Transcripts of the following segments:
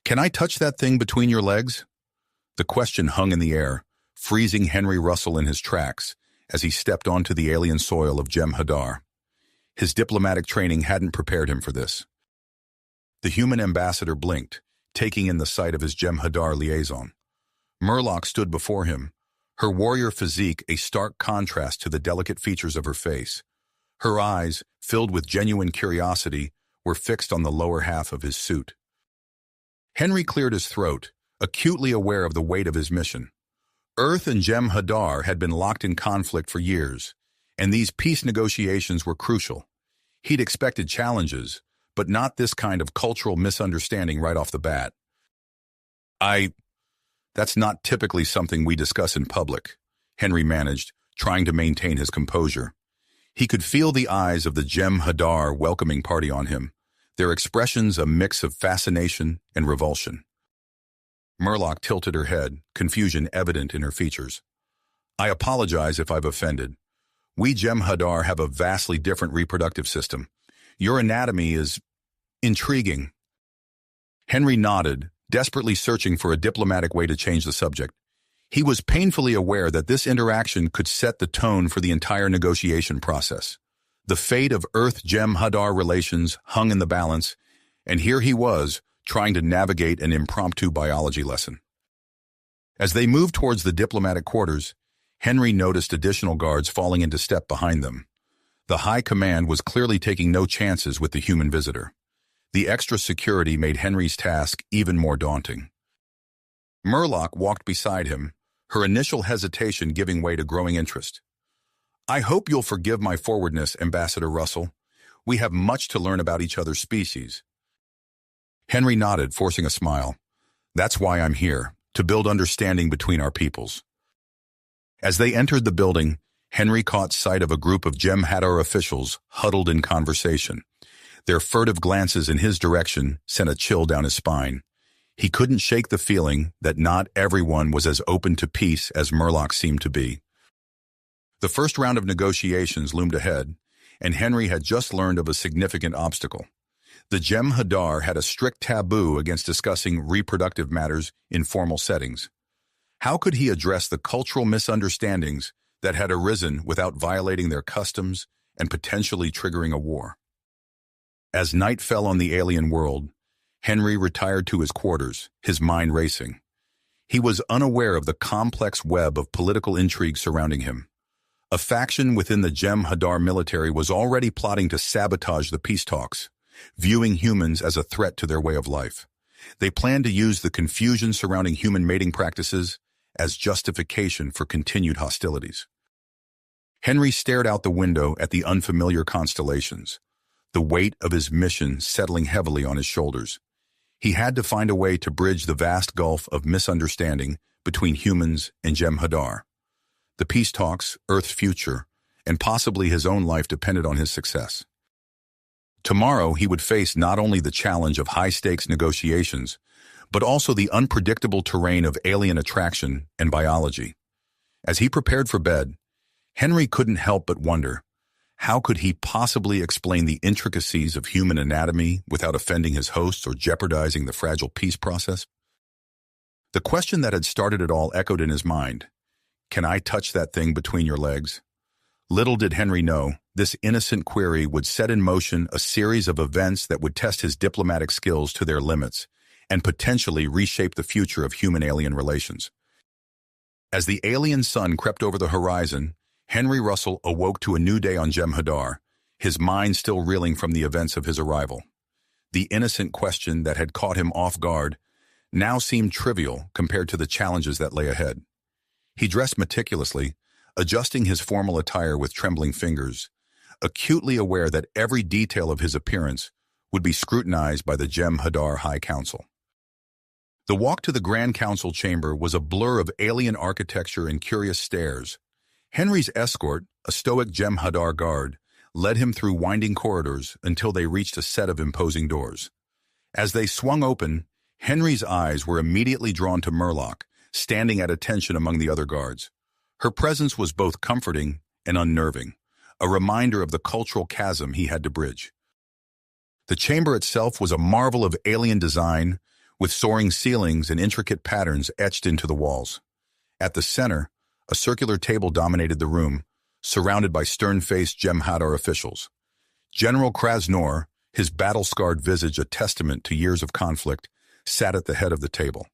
Can I touch that thing between your legs? The question hung in the air, freezing Henry Russell in his tracks as he stepped onto the alien soil of Jem'Hadar. His diplomatic training hadn't prepared him for this. The human ambassador blinked, taking in the sight of his Jem'Hadar liaison. Murloc stood before him, her warrior physique a stark contrast to the delicate features of her face. Her eyes, filled with genuine curiosity, were fixed on the lower half of his suit. Henry cleared his throat, acutely aware of the weight of his mission. Earth and Jem'Hadar had been locked in conflict for years, and these peace negotiations were crucial. He'd expected challenges, but not this kind of cultural misunderstanding right off the bat. That's not typically something we discuss in public, Henry managed, trying to maintain his composure. He could feel the eyes of the Jem'Hadar welcoming party on him, their expressions a mix of fascination and revulsion. Murloc tilted her head, confusion evident in her features. I apologize if I've offended. We Jem'Hadar have a vastly different reproductive system. Your anatomy is intriguing. Henry nodded, desperately searching for a diplomatic way to change the subject. He was painfully aware that this interaction could set the tone for the entire negotiation process. The fate of Earth-Jem'Hadar relations hung in the balance, and here he was, trying to navigate an impromptu biology lesson. As they moved towards the diplomatic quarters, Henry noticed additional guards falling into step behind them. The High Command was clearly taking no chances with the human visitor. The extra security made Henry's task even more daunting. Murloc walked beside him, her initial hesitation giving way to growing interest. I hope you'll forgive my forwardness, Ambassador Russell. We have much to learn about each other's species. Henry nodded, forcing a smile. That's why I'm here, to build understanding between our peoples. As they entered the building, Henry caught sight of a group of Jem'Hadar officials huddled in conversation. Their furtive glances in his direction sent a chill down his spine. He couldn't shake the feeling that not everyone was as open to peace as Murloc seemed to be. The first round of negotiations loomed ahead, and Henry had just learned of a significant obstacle. The Jem'Hadar had a strict taboo against discussing reproductive matters in formal settings. How could he address the cultural misunderstandings that had arisen without violating their customs and potentially triggering a war? As night fell on the alien world, Henry retired to his quarters, his mind racing. He was unaware of the complex web of political intrigue surrounding him. A faction within the Jem'Hadar military was already plotting to sabotage the peace talks, viewing humans as a threat to their way of life. They planned to use the confusion surrounding human mating practices as justification for continued hostilities. Henry stared out the window at the unfamiliar constellations, the weight of his mission settling heavily on his shoulders. He had to find a way to bridge the vast gulf of misunderstanding between humans and Jem'Hadar. The peace talks, Earth's future, and possibly his own life depended on his success. Tomorrow he would face not only the challenge of high-stakes negotiations, but also the unpredictable terrain of alien attraction and biology. As he prepared for bed, Henry couldn't help but wonder, how could he possibly explain the intricacies of human anatomy without offending his hosts or jeopardizing the fragile peace process? The question that had started it all echoed in his mind. Can I touch that thing between your legs? Little did Henry know, this innocent query would set in motion a series of events that would test his diplomatic skills to their limits and potentially reshape the future of human-alien relations. As the alien sun crept over the horizon, Henry Russell awoke to a new day on Jem'Hadar, his mind still reeling from the events of his arrival. The innocent question that had caught him off guard now seemed trivial compared to the challenges that lay ahead. He dressed meticulously, adjusting his formal attire with trembling fingers, acutely aware that every detail of his appearance would be scrutinized by the Jem'Hadar High Council. The walk to the Grand Council chamber was a blur of alien architecture and curious stares. Henry's escort, a stoic Jem'Hadar guard, led him through winding corridors until they reached a set of imposing doors. As they swung open, Henry's eyes were immediately drawn to Murloc, standing at attention among the other guards. Her presence was both comforting and unnerving, a reminder of the cultural chasm he had to bridge. The chamber itself was a marvel of alien design, with soaring ceilings and intricate patterns etched into the walls. At the center, a circular table dominated the room, surrounded by stern-faced Jem'Hadar officials. General Krasnor, his battle-scarred visage a testament to years of conflict, sat at the head of the table,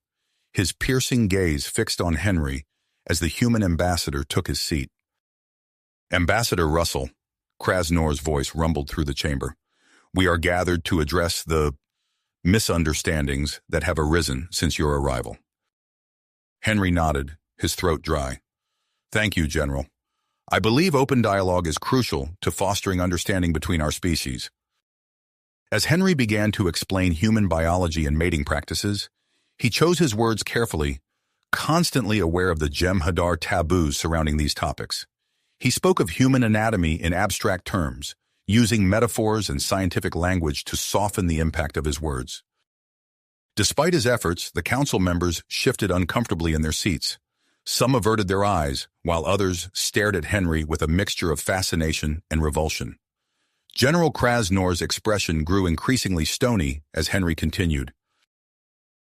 his piercing gaze fixed on Henry as the human ambassador took his seat. "Ambassador Russell," Krasnor's voice rumbled through the chamber, "we are gathered to address the misunderstandings that have arisen since your arrival." Henry nodded, his throat dry. "Thank you, General. I believe open dialogue is crucial to fostering understanding between our species." As Henry began to explain human biology and mating practices, he chose his words carefully, constantly aware of the Jem'Hadar taboos surrounding these topics. He spoke of human anatomy in abstract terms, using metaphors and scientific language to soften the impact of his words. Despite his efforts, the council members shifted uncomfortably in their seats. Some averted their eyes, while others stared at Henry with a mixture of fascination and revulsion. General Krasnor's expression grew increasingly stony as Henry continued.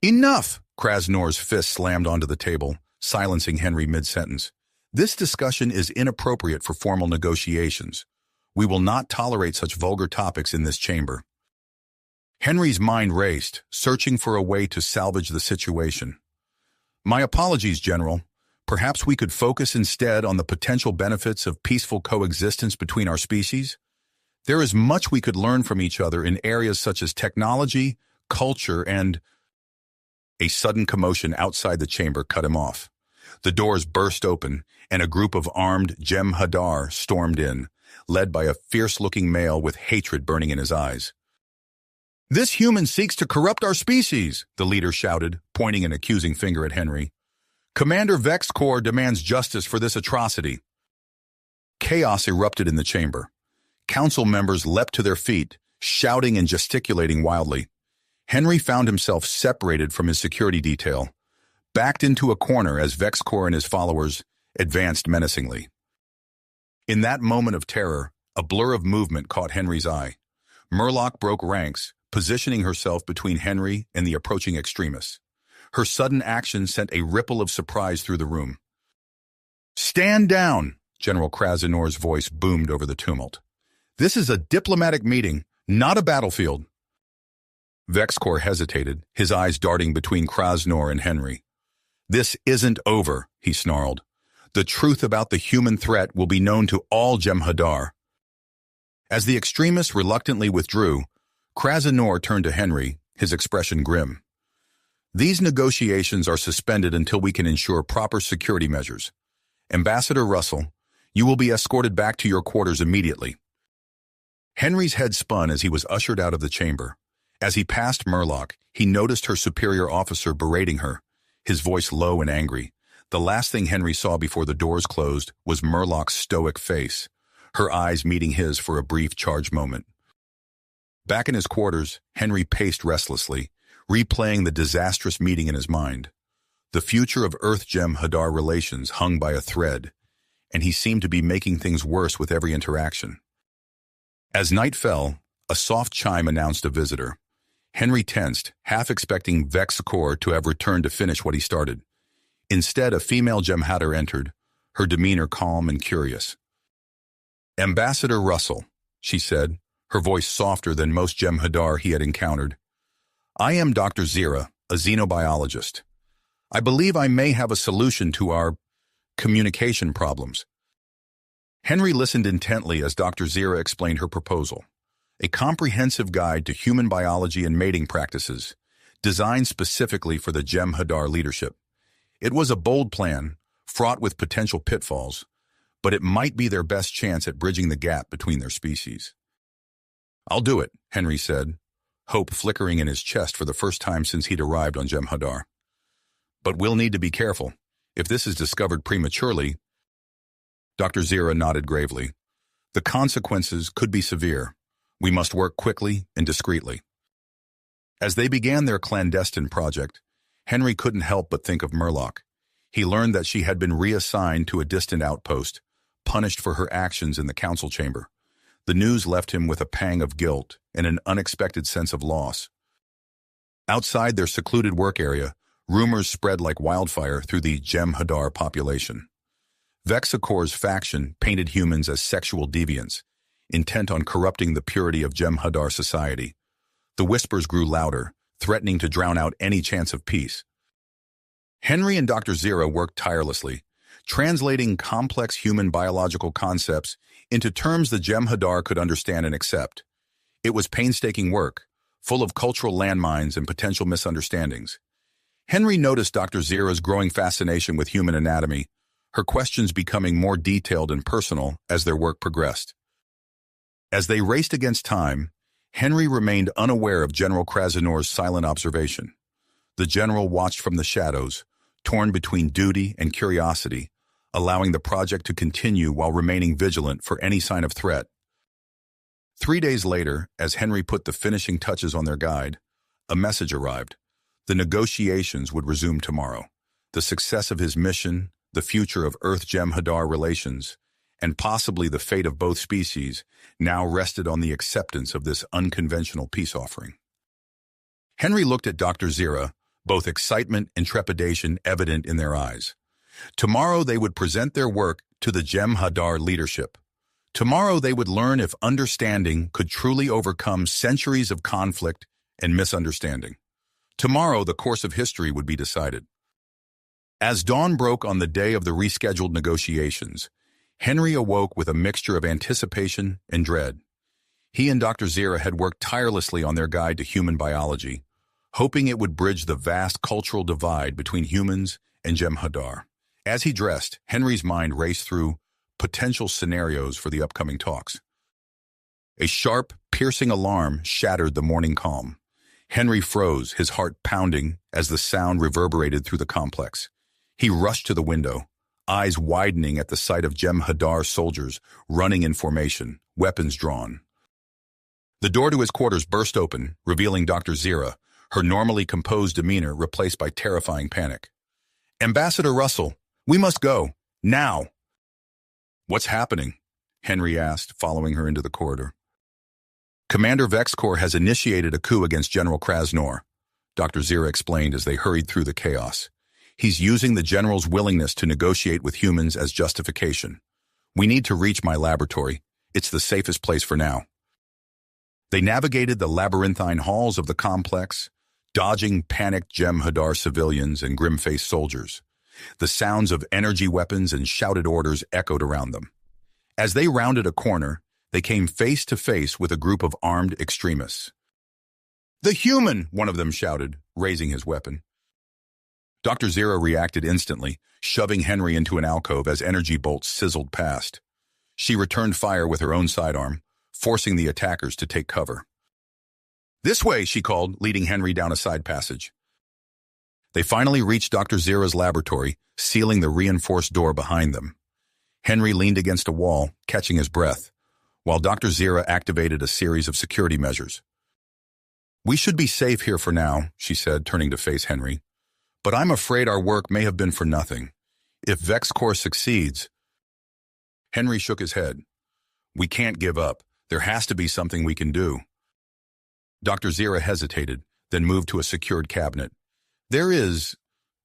"Enough!" Krasnor's fist slammed onto the table, silencing Henry mid-sentence. "This discussion is inappropriate for formal negotiations. We will not tolerate such vulgar topics in this chamber." Henry's mind raced, searching for a way to salvage the situation. "My apologies, General. Perhaps we could focus instead on the potential benefits of peaceful coexistence between our species? There is much we could learn from each other in areas such as technology, culture, and—" A sudden commotion outside the chamber cut him off. The doors burst open, and a group of armed Jem'Hadar stormed in, led by a fierce-looking male with hatred burning in his eyes. "This human seeks to corrupt our species," the leader shouted, pointing an accusing finger at Henry. "Commander Vexcor demands justice for this atrocity." Chaos erupted in the chamber. Council members leapt to their feet, shouting and gesticulating wildly. Henry found himself separated from his security detail, backed into a corner as Vexcor and his followers advanced menacingly. In that moment of terror, a blur of movement caught Henry's eye. Murloc broke ranks, positioning herself between Henry and the approaching extremists. Her sudden action sent a ripple of surprise through the room. "Stand down!" General Krasanor's voice boomed over the tumult. "This is a diplomatic meeting, not a battlefield." Vexcor hesitated, his eyes darting between Krasnor and Henry. "This isn't over," he snarled. "The truth about the human threat will be known to all Jem'Hadar." As the extremists reluctantly withdrew, Krasanor turned to Henry, his expression grim. "These negotiations are suspended until we can ensure proper security measures. Ambassador Russell, you will be escorted back to your quarters immediately." Henry's head spun as he was ushered out of the chamber. As he passed Murloc, he noticed her superior officer berating her, his voice low and angry. The last thing Henry saw before the doors closed was Murloc's stoic face, her eyes meeting his for a brief charged moment. Back in his quarters, Henry paced restlessly, replaying the disastrous meeting in his mind. The future of Earth-Jem'Hadar relations hung by a thread, and he seemed to be making things worse with every interaction. As night fell, a soft chime announced a visitor. Henry tensed, half expecting Vexcor to have returned to finish what he started. Instead, a female Jem'Hadar entered, her demeanor calm and curious. "Ambassador Russell," she said, her voice softer than most Jem'Hadar he had encountered. "I am Dr. Zira, a xenobiologist. I believe I may have a solution to our communication problems." Henry listened intently as Dr. Zira explained her proposal, a comprehensive guide to human biology and mating practices, designed specifically for the Jem'Hadar leadership. It was a bold plan, fraught with potential pitfalls, but it might be their best chance at bridging the gap between their species. "I'll do it," Henry said, hope flickering in his chest for the first time since he'd arrived on Jem'Hadar. "But we'll need to be careful. If this is discovered prematurely—" Dr. Zira nodded gravely. "The consequences could be severe. We must work quickly and discreetly." As they began their clandestine project, Henry couldn't help but think of Murloc. He learned that she had been reassigned to a distant outpost, punished for her actions in the council chamber. The news left him with a pang of guilt and an unexpected sense of loss. Outside their secluded work area, rumors spread like wildfire through the Jem'Hadar population. Vexacor's faction painted humans as sexual deviants, intent on corrupting the purity of Jem'Hadar society. The whispers grew louder, threatening to drown out any chance of peace. Henry and Dr. Zira worked tirelessly, translating complex human biological concepts into terms the Jem'Hadar could understand and accept. It was painstaking work, full of cultural landmines and potential misunderstandings. Henry noticed Dr. Zira's growing fascination with human anatomy, her questions becoming more detailed and personal as their work progressed. As they raced against time, Henry remained unaware of General Krasanor's silent observation. The general watched from the shadows, torn between duty and curiosity, allowing the project to continue while remaining vigilant for any sign of threat. 3 days later, as Henry put the finishing touches on their guide, a message arrived. The negotiations would resume tomorrow. The success of his mission, the future of Earth-Jem'Hadar relations, and possibly the fate of both species now rested on the acceptance of this unconventional peace offering. Henry looked at Dr. Zira, both excitement and trepidation evident in their eyes. Tomorrow they would present their work to the Jem'Hadar leadership. Tomorrow they would learn if understanding could truly overcome centuries of conflict and misunderstanding. Tomorrow the course of history would be decided. As dawn broke on the day of the rescheduled negotiations, Henry awoke with a mixture of anticipation and dread. He and Dr. Zira had worked tirelessly on their guide to human biology, hoping it would bridge the vast cultural divide between humans and Jem'Hadar. As he dressed, Henry's mind raced through potential scenarios for the upcoming talks. A sharp, piercing alarm shattered the morning calm. Henry froze, his heart pounding as the sound reverberated through the complex. He rushed to the window, eyes widening at the sight of Jem'Hadar soldiers running in formation, weapons drawn. The door to his quarters burst open, revealing Dr. Zira, her normally composed demeanor replaced by terrifying panic. "Ambassador Russell, we must go, now." "What's happening?" Henry asked, following her into the corridor. "Commander Vexcor has initiated a coup against General Krasanor," Dr. Zira explained as they hurried through the chaos. "He's using the general's willingness to negotiate with humans as justification. We need to reach my laboratory. It's the safest place for now." They navigated the labyrinthine halls of the complex, dodging panicked Jem'Hadar civilians and grim-faced soldiers. The sounds of energy weapons and shouted orders echoed around them. As they rounded a corner, they came face to face with a group of armed extremists. "The human!" one of them shouted, raising his weapon. Dr. Zira reacted instantly, shoving Henry into an alcove as energy bolts sizzled past. She returned fire with her own sidearm, forcing the attackers to take cover. "This way," she called, leading Henry down a side passage. They finally reached Dr. Zira's laboratory, sealing the reinforced door behind them. Henry leaned against a wall, catching his breath, while Dr. Zira activated a series of security measures. "We should be safe here for now," she said, turning to face Henry. "But I'm afraid our work may have been for nothing. If Vexcor succeeds—" Henry shook his head. "We can't give up. There has to be something we can do." Dr. Zira hesitated, then moved to a secured cabinet. "There is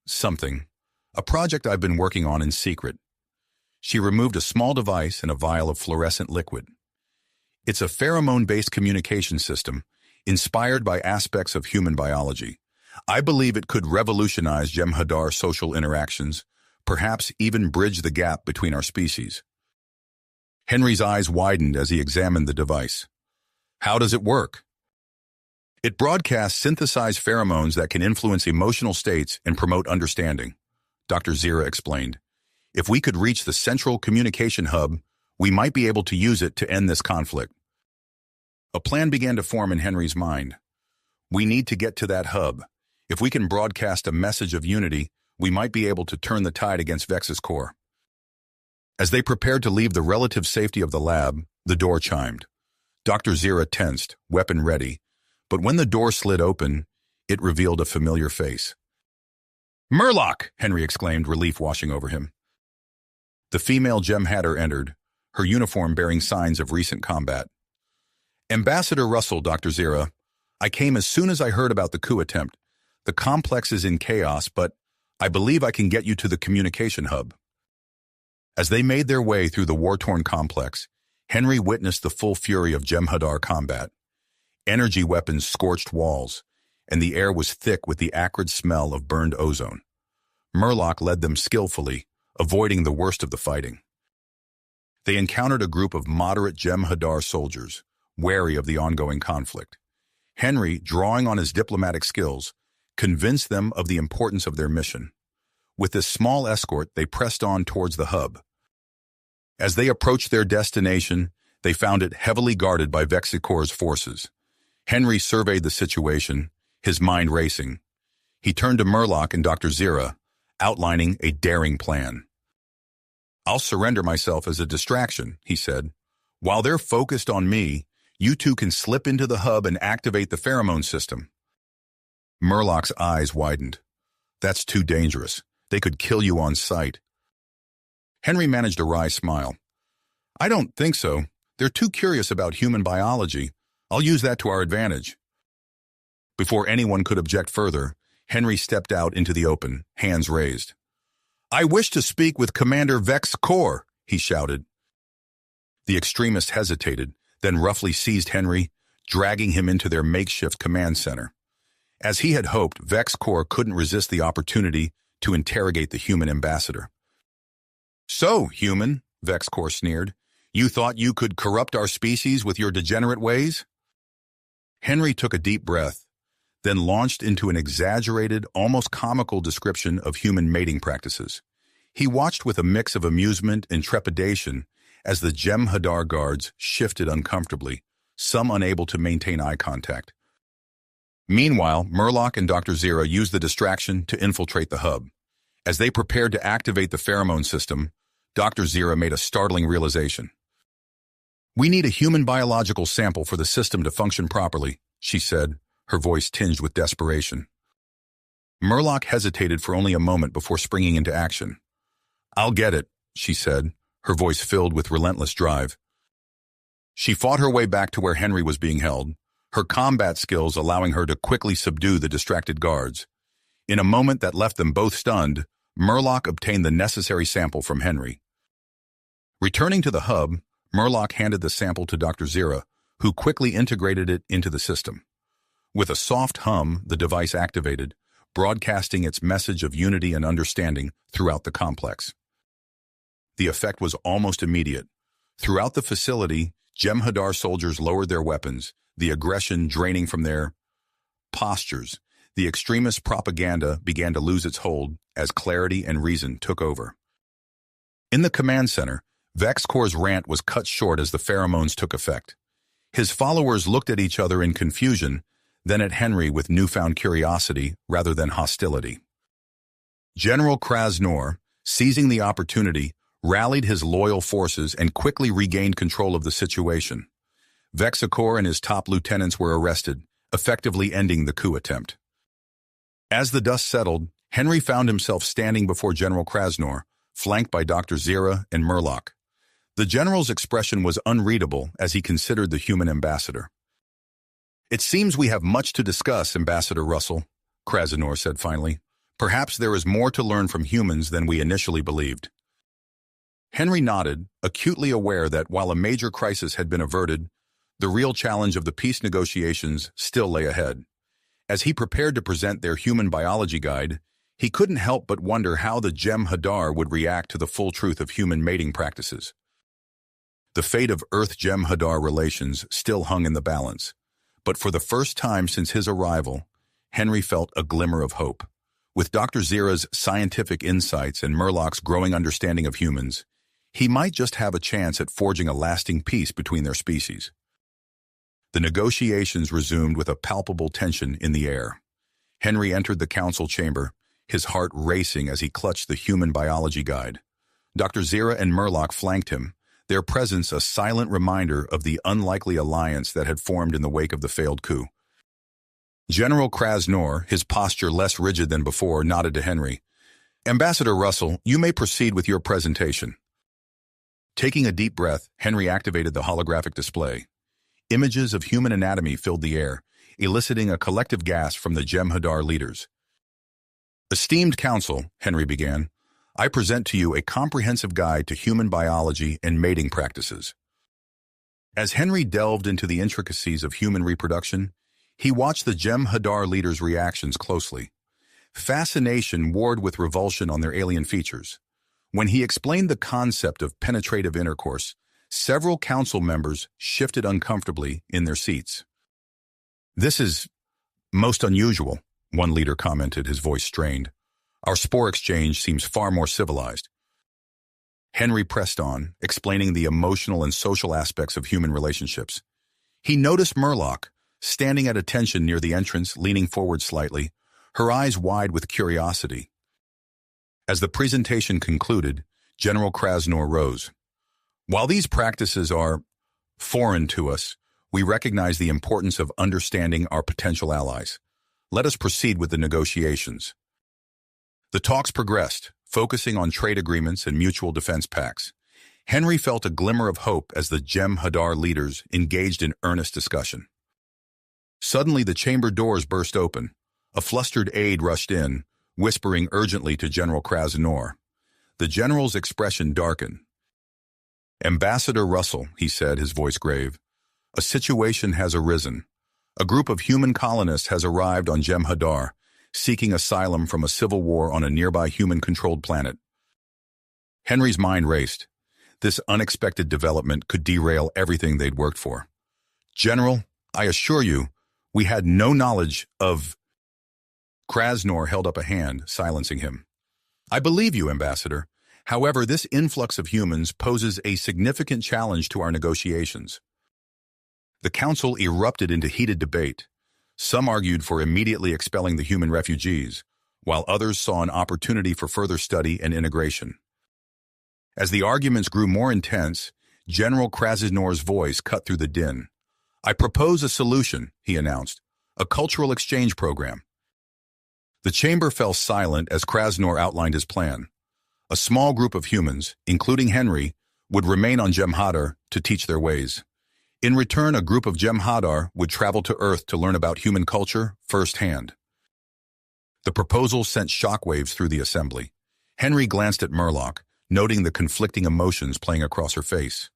something. A project I've been working on in secret." She removed a small device and a vial of fluorescent liquid. "It's a pheromone-based communication system, inspired by aspects of human biology. I believe it could revolutionize Jem'Hadar social interactions, perhaps even bridge the gap between our species." Henry's eyes widened as he examined the device. "How does it work?" "It broadcasts synthesized pheromones that can influence emotional states and promote understanding," Dr. Zira explained. "If we could reach the central communication hub, we might be able to use it to end this conflict." A plan began to form in Henry's mind. "We need to get to that hub. If we can broadcast a message of unity, we might be able to turn the tide against Vex's core." As they prepared to leave the relative safety of the lab, the door chimed. Dr. Zira tensed, weapon ready, but when the door slid open, it revealed a familiar face. "Murloc!" Henry exclaimed, relief washing over him. The female Jem'Hadar entered, her uniform bearing signs of recent combat. "Ambassador Russell, Dr. Zira, I came as soon as I heard about the coup attempt. The complex is in chaos, but I believe I can get you to the communication hub." As they made their way through the war-torn complex, Henry witnessed the full fury of Jem'Hadar combat. Energy weapons scorched walls, and the air was thick with the acrid smell of burned ozone. Murloc led them skillfully, avoiding the worst of the fighting. They encountered a group of moderate Jem'Hadar soldiers, wary of the ongoing conflict. Henry, drawing on his diplomatic skills, convinced them of the importance of their mission. With this small escort, they pressed on towards the hub. As they approached their destination, they found it heavily guarded by Vexicor's forces. Henry surveyed the situation, his mind racing. He turned to Murloc and Dr. Zira, outlining a daring plan. "I'll surrender myself as a distraction," he said. "While they're focused on me, you two can slip into the hub and activate the pheromone system." Murloc's eyes widened. "That's too dangerous. They could kill you on sight." Henry managed a wry smile. "I don't think so. They're too curious about human biology. I'll use that to our advantage." Before anyone could object further, Henry stepped out into the open, hands raised. "I wish to speak with Commander Vexicor," he shouted. The extremist hesitated, then roughly seized Henry, dragging him into their makeshift command center. As he had hoped, Vexicor couldn't resist the opportunity to interrogate the human ambassador. "So, human," Vexicor sneered, "you thought you could corrupt our species with your degenerate ways?" Henry took a deep breath, then launched into an exaggerated, almost comical description of human mating practices. He watched with a mix of amusement and trepidation as the Jem'Hadar guards shifted uncomfortably, some unable to maintain eye contact. Meanwhile, Murloc and Dr. Zira used the distraction to infiltrate the hub. As they prepared to activate the pheromone system, Dr. Zira made a startling realization. "We need a human biological sample for the system to function properly," she said, her voice tinged with desperation. Murloc hesitated for only a moment before springing into action. "I'll get it," she said, her voice filled with relentless drive. She fought her way back to where Henry was being held, her combat skills allowing her to quickly subdue the distracted guards. In a moment that left them both stunned, Murloc obtained the necessary sample from Henry. Returning to the hub, Murloc handed the sample to Dr. Zira, who quickly integrated it into the system. With a soft hum, the device activated, broadcasting its message of unity and understanding throughout the complex. The effect was almost immediate. Throughout the facility, Jem'Hadar soldiers lowered their weapons, the aggression draining from their postures. The extremist propaganda began to lose its hold as clarity and reason took over. In the command center, Vexicor's rant was cut short as the pheromones took effect. His followers looked at each other in confusion, then at Henry with newfound curiosity rather than hostility. General Krasnor, seizing the opportunity, rallied his loyal forces and quickly regained control of the situation. Vexicor and his top lieutenants were arrested, effectively ending the coup attempt. As the dust settled, Henry found himself standing before General Krasnor, flanked by Dr. Zira and Murloc. The general's expression was unreadable as he considered the human ambassador. "It seems we have much to discuss, Ambassador Russell," Krasnor said finally. "Perhaps there is more to learn from humans than we initially believed." Henry nodded, acutely aware that while a major crisis had been averted, the real challenge of the peace negotiations still lay ahead. As he prepared to present their human biology guide, he couldn't help but wonder how the Jem'Hadar would react to the full truth of human mating practices. The fate of Earth-Jem'Hadar relations still hung in the balance, but for the first time since his arrival, Henry felt a glimmer of hope. With Dr. Zira's scientific insights and Murloc's growing understanding of humans, he might just have a chance at forging a lasting peace between their species. The negotiations resumed with a palpable tension in the air. Henry entered the council chamber, his heart racing as he clutched the human biology guide. Dr. Zira and Murloc flanked him, their presence a silent reminder of the unlikely alliance that had formed in the wake of the failed coup. General Krasnor, his posture less rigid than before, nodded to Henry. "Ambassador Russell, you may proceed with your presentation." Taking a deep breath, Henry activated the holographic display. Images of human anatomy filled the air, eliciting a collective gasp from the Jem'Hadar leaders. "Esteemed Council," Henry began, "I present to you a comprehensive guide to human biology and mating practices." As Henry delved into the intricacies of human reproduction, he watched the Jem'Hadar leaders' reactions closely. Fascination warred with revulsion on their alien features. When he explained the concept of penetrative intercourse, several council members shifted uncomfortably in their seats. "This is most unusual," one leader commented, his voice strained. "Our spore exchange seems far more civilized." Henry pressed on, explaining the emotional and social aspects of human relationships. He noticed Murlock, standing at attention near the entrance, leaning forward slightly, her eyes wide with curiosity. As the presentation concluded, General Krasnor rose. "While these practices are foreign to us, we recognize the importance of understanding our potential allies. Let us proceed with the negotiations." The talks progressed, focusing on trade agreements and mutual defense pacts. Henry felt a glimmer of hope as the Jem'Hadar leaders engaged in earnest discussion. Suddenly, the chamber doors burst open. A flustered aide rushed in, whispering urgently to General Krasnor. The general's expression darkened. "Ambassador Russell," he said, his voice grave, "a situation has arisen. A group of human colonists has arrived on Jem'Hadar, seeking asylum from a civil war on a nearby human-controlled planet." Henry's mind raced. This unexpected development could derail everything they'd worked for. "General, I assure you, we had no knowledge of—" Krasnor held up a hand, silencing him. "I believe you, Ambassador. However, this influx of humans poses a significant challenge to our negotiations." The council erupted into heated debate. Some argued for immediately expelling the human refugees, while others saw an opportunity for further study and integration. As the arguments grew more intense, General Krasnor's voice cut through the din. "I propose a solution," he announced, "a cultural exchange program." The chamber fell silent as Krasnor outlined his plan. A small group of humans, including Henry, would remain on Jem'Hadar to teach their ways. In return, a group of Jem'Hadar would travel to Earth to learn about human culture firsthand. The proposal sent shockwaves through the assembly. Henry glanced at Murlock, noting the conflicting emotions playing across her face.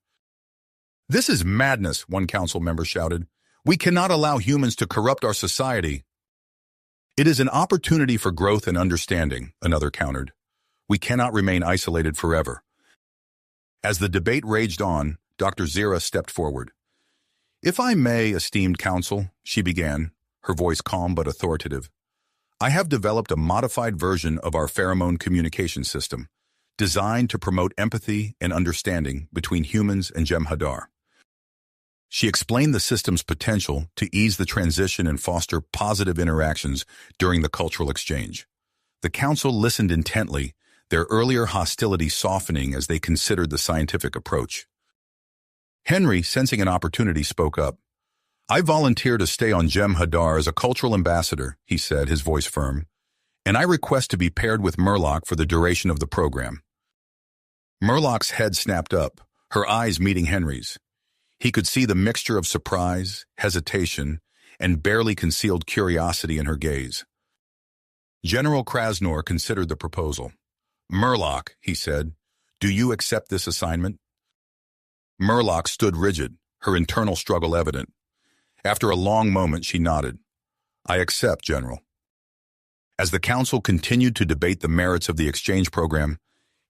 "This is madness," one council member shouted. "We cannot allow humans to corrupt our society." "It is an opportunity for growth and understanding," another countered. "We cannot remain isolated forever." As the debate raged on, Dr. Zira stepped forward. "If I may, esteemed council," she began, her voice calm but authoritative, "I have developed a modified version of our pheromone communication system, designed to promote empathy and understanding between humans and Jem'Hadar." She explained the system's potential to ease the transition and foster positive interactions during the cultural exchange. The council listened intently, their earlier hostility softening as they considered the scientific approach. Henry, sensing an opportunity, spoke up. "I volunteer to stay on Jem'Hadar as a cultural ambassador," he said, his voice firm, "and I request to be paired with Murlock for the duration of the program." Murlock's head snapped up, her eyes meeting Henry's. He could see the mixture of surprise, hesitation, and barely concealed curiosity in her gaze. General Krasnor considered the proposal. "Murlock," he said, "do you accept this assignment?" Murlock stood rigid, her internal struggle evident. After a long moment, she nodded. "I accept, General." As the council continued to debate the merits of the exchange program,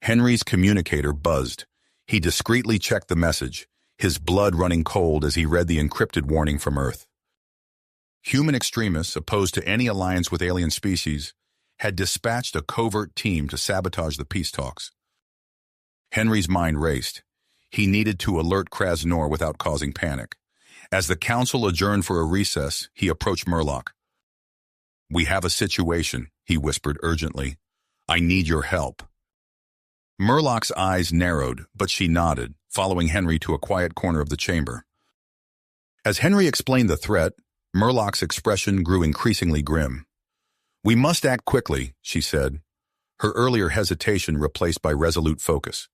Henry's communicator buzzed. He discreetly checked the message, his blood running cold as he read the encrypted warning from Earth. Human extremists, opposed to any alliance with alien species, had dispatched a covert team to sabotage the peace talks. Henry's mind raced. He needed to alert Krasnor without causing panic. As the council adjourned for a recess, he approached Murlock. "We have a situation," he whispered urgently. "I need your help." Murlock's eyes narrowed, but she nodded, following Henry to a quiet corner of the chamber. As Henry explained the threat, Murlock's expression grew increasingly grim. "We must act quickly," she said, her earlier hesitation replaced by resolute focus.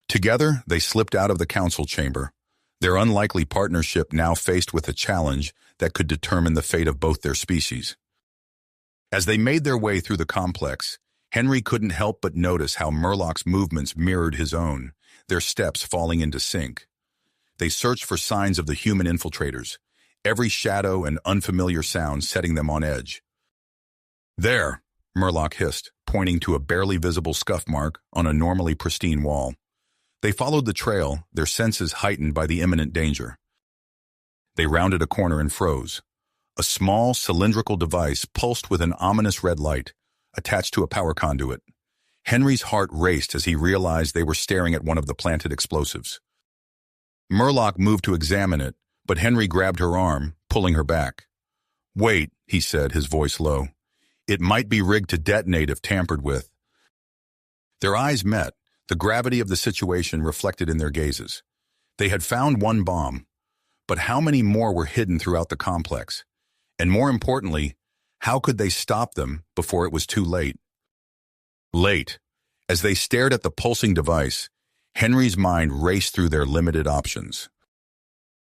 Together, they slipped out of the council chamber, their unlikely partnership now faced with a challenge that could determine the fate of both their species. As they made their way through the complex, Henry couldn't help but notice how Murlock's movements mirrored his own, their steps falling into sync. They searched for signs of the human infiltrators, every shadow and unfamiliar sound setting them on edge. "There," Murlock hissed, pointing to a barely visible scuff mark on a normally pristine wall. They followed the trail, their senses heightened by the imminent danger. They rounded a corner and froze. A small, cylindrical device pulsed with an ominous red light, attached to a power conduit. Henry's heart raced as he realized they were staring at one of the planted explosives. Murlock moved to examine it, but Henry grabbed her arm, pulling her back. "Wait," he said, his voice low. "It might be rigged to detonate if tampered with." Their eyes met, the gravity of the situation reflected in their gazes. They had found one bomb, but how many more were hidden throughout the complex? And more importantly, how could they stop them before it was too late? Late. As they stared at the pulsing device, Henry's mind raced through their limited options.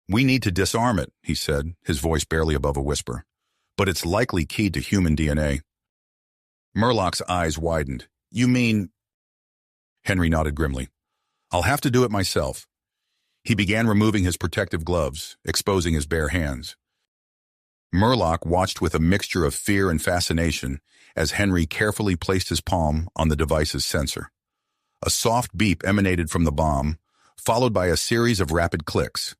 "We need to disarm it," he said, his voice barely above a whisper. "But it's likely keyed to human DNA." Murlock's eyes widened. "You mean—" Henry nodded grimly. "I'll have to do it myself." He began removing his protective gloves, exposing his bare hands. Murlock watched with a mixture of fear and fascination as Henry carefully placed his palm on the device's sensor. A soft beep emanated from the bomb, followed by a series of rapid clicks.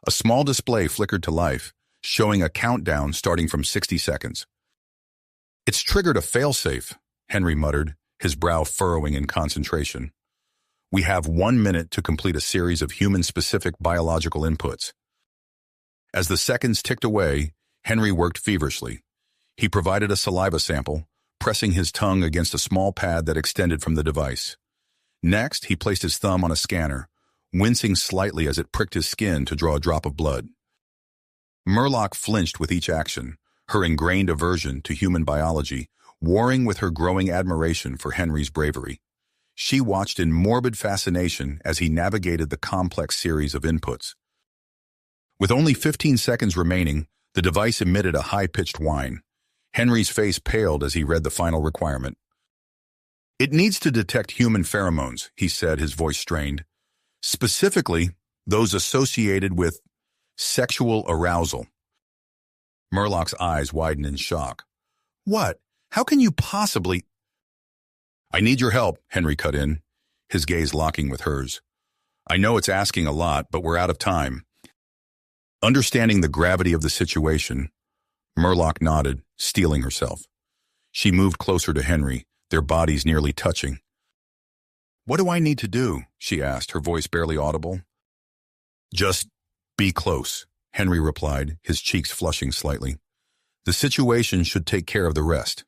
A small display flickered to life, showing a countdown starting from 60 seconds. "It's triggered a failsafe," Henry muttered, his brow furrowing in concentration. "We have 1 minute to complete a series of human-specific biological inputs." As the seconds ticked away, Henry worked feverishly. He provided a saliva sample, pressing his tongue against a small pad that extended from the device. Next, he placed his thumb on a scanner, wincing slightly as it pricked his skin to draw a drop of blood. Murlock flinched with each action, her ingrained aversion to human biology warring with her growing admiration for Henry's bravery. She watched in morbid fascination as he navigated the complex series of inputs. With only 15 seconds remaining, the device emitted a high-pitched whine. Henry's face paled as he read the final requirement. "It needs to detect human pheromones," he said, his voice strained. "Specifically, those associated with sexual arousal." Murlock's eyes widened in shock. "What? How can you possibly—" "I need your help," Henry cut in, his gaze locking with hers. "I know it's asking a lot, but we're out of time." Understanding the gravity of the situation, Murlock nodded, steeling herself. She moved closer to Henry, their bodies nearly touching. "What do I need to do?" she asked, her voice barely audible. "Just be close," Henry replied, his cheeks flushing slightly. "The situation should take care of the rest."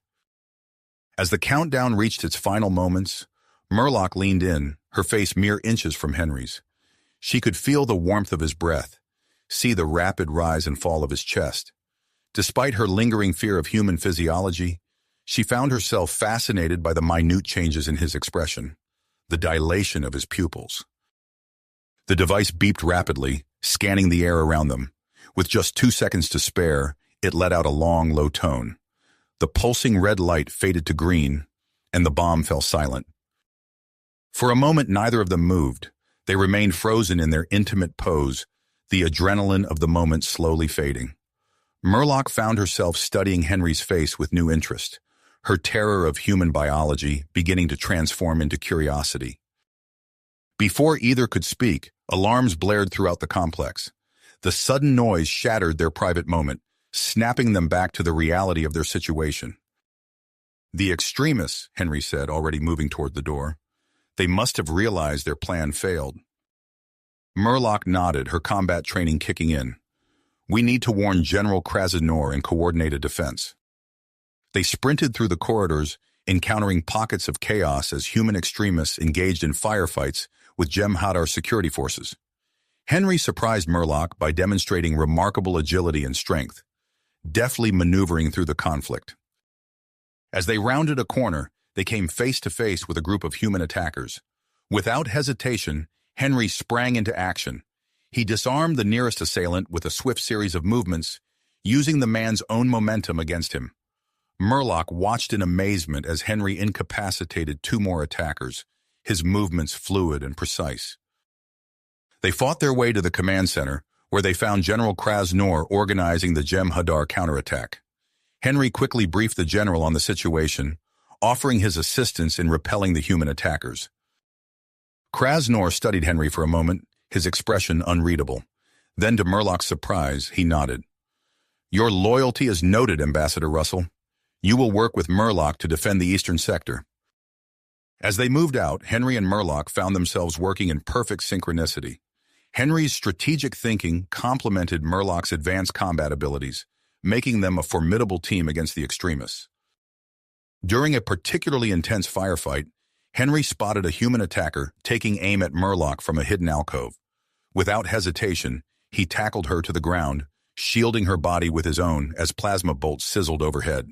As the countdown reached its final moments, Murlock leaned in, her face mere inches from Henry's. She could feel the warmth of his breath, see the rapid rise and fall of his chest. Despite her lingering fear of human physiology, she found herself fascinated by the minute changes in his expression, the dilation of his pupils. The device beeped rapidly, scanning the air around them. With just 2 seconds to spare, it let out a long, low tone. The pulsing red light faded to green, and the bomb fell silent. For a moment, neither of them moved. They remained frozen in their intimate pose, the adrenaline of the moment slowly fading. Murlock found herself studying Henry's face with new interest, her terror of human biology beginning to transform into curiosity. Before either could speak, alarms blared throughout the complex. The sudden noise shattered their private moment, snapping them back to the reality of their situation. "The extremists," Henry said, already moving toward the door. "They must have realized their plan failed." Murlock nodded, her combat training kicking in. "We need to warn General Krasinor and coordinate a defense." They sprinted through the corridors, encountering pockets of chaos as human extremists engaged in firefights with Jem'Hadar security forces. Henry surprised Murlock by demonstrating remarkable agility and strength, deftly maneuvering through the conflict. As they rounded a corner, they came face to face with a group of human attackers. Without hesitation, Henry sprang into action. He disarmed the nearest assailant with a swift series of movements, using the man's own momentum against him. Murloc watched in amazement as Henry incapacitated two more attackers, his movements fluid and precise. They fought their way to the command center, where they found General Krasnor organizing the Jem'Hadar counterattack. Henry quickly briefed the general on the situation, offering his assistance in repelling the human attackers. Krasnor studied Henry for a moment, his expression unreadable. Then, to Murloc's surprise, he nodded. "Your loyalty is noted, Ambassador Russell. You will work with Murloc to defend the eastern sector." As they moved out, Henry and Murloc found themselves working in perfect synchronicity. Henry's strategic thinking complemented Murloc's advanced combat abilities, making them a formidable team against the extremists. During a particularly intense firefight, Henry spotted a human attacker taking aim at Murloc from a hidden alcove. Without hesitation, he tackled her to the ground, shielding her body with his own as plasma bolts sizzled overhead.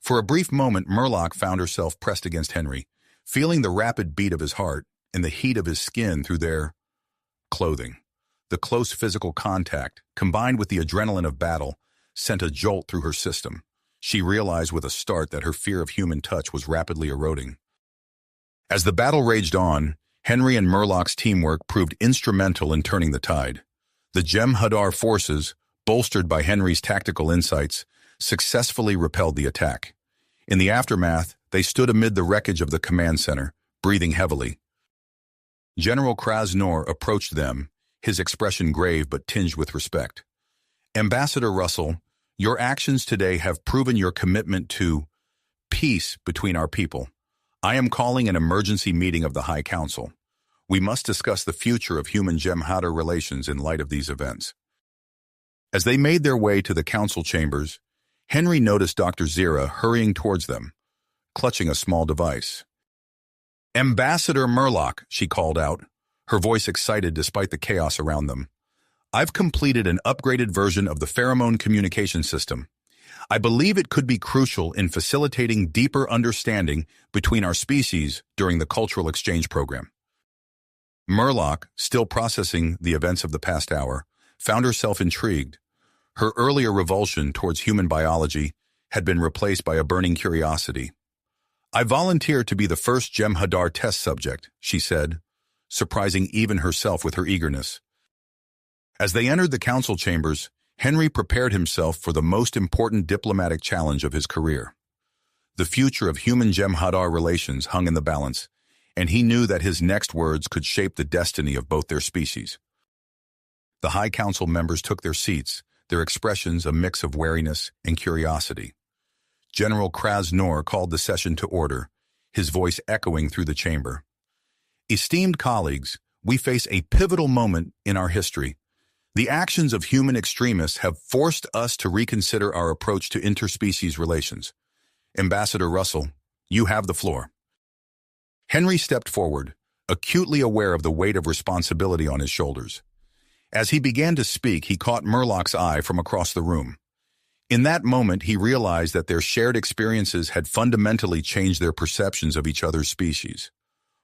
For a brief moment, Murloc found herself pressed against Henry, feeling the rapid beat of his heart and the heat of his skin through their clothing. The close physical contact, combined with the adrenaline of battle, sent a jolt through her system. She realized with a start that her fear of human touch was rapidly eroding. As the battle raged on, Henry and Murloc's teamwork proved instrumental in turning the tide. The Jem'Hadar forces, bolstered by Henry's tactical insights, successfully repelled the attack. In the aftermath, they stood amid the wreckage of the command center, breathing heavily. General Krasnor approached them, his expression grave but tinged with respect. "Ambassador Russell, your actions today have proven your commitment to peace between our people. I am calling an emergency meeting of the High Council. We must discuss the future of human Jem'Hadar relations in light of these events." As they made their way to the council chambers, Henry noticed Dr. Zira hurrying towards them, clutching a small device. "Ambassador Murloc," she called out, her voice excited despite the chaos around them. "I've completed an upgraded version of the pheromone communication system. I believe it could be crucial in facilitating deeper understanding between our species during the cultural exchange program." Murloc, still processing the events of the past hour, found herself intrigued. Her earlier revulsion towards human biology had been replaced by a burning curiosity. "I volunteer to be the first Jem'Hadar test subject," she said, surprising even herself with her eagerness. As they entered the council chambers, Henry prepared himself for the most important diplomatic challenge of his career. The future of human Jem'Hadar relations hung in the balance, and he knew that his next words could shape the destiny of both their species. The High Council members took their seats, their expressions a mix of wariness and curiosity. General Krasnor called the session to order, his voice echoing through the chamber. "Esteemed colleagues, we face a pivotal moment in our history. The actions of human extremists have forced us to reconsider our approach to interspecies relations. Ambassador Russell, you have the floor." Henry stepped forward, acutely aware of the weight of responsibility on his shoulders. As he began to speak, he caught Murloc's eye from across the room. In that moment, he realized that their shared experiences had fundamentally changed their perceptions of each other's species.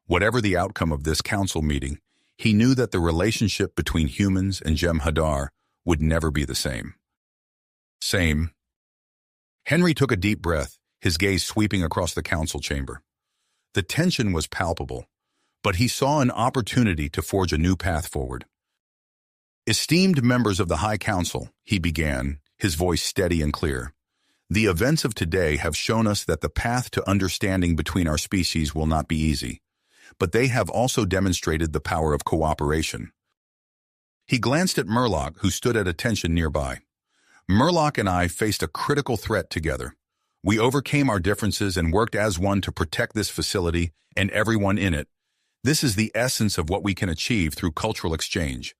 Whatever the outcome of this council meeting, he knew that the relationship between humans and Jem'Hadar would never be the same. Henry took a deep breath, his gaze sweeping across the council chamber. The tension was palpable, but he saw an opportunity to forge a new path forward. "Esteemed members of the High Council," he began, his voice steady and clear. "The events of today have shown us that the path to understanding between our species will not be easy, but they have also demonstrated the power of cooperation." He glanced at Murloc, who stood at attention nearby. "Murloc and I faced a critical threat together. We overcame our differences and worked as one to protect this facility and everyone in it. This is the essence of what we can achieve through cultural exchange."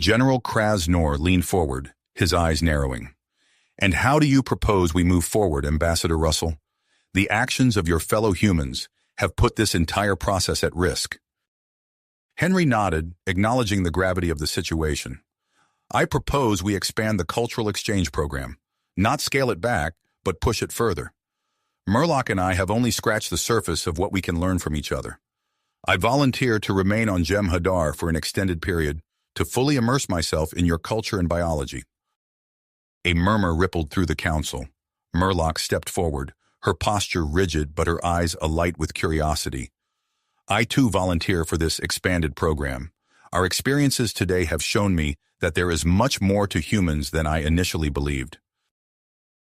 General Krasnor leaned forward, his eyes narrowing. "And how do you propose we move forward, Ambassador Russell? The actions of your fellow humans have put this entire process at risk." Henry nodded, acknowledging the gravity of the situation. "I propose we expand the cultural exchange program, not scale it back, but push it further. Murloc and I have only scratched the surface of what we can learn from each other. I volunteer to remain on Jem'Hadar for an extended period, to fully immerse myself in your culture and biology." A murmur rippled through the council. Murlock stepped forward, her posture rigid but her eyes alight with curiosity. I too volunteer for this expanded program. Our experiences today have shown me that there is much more to humans than I initially believed.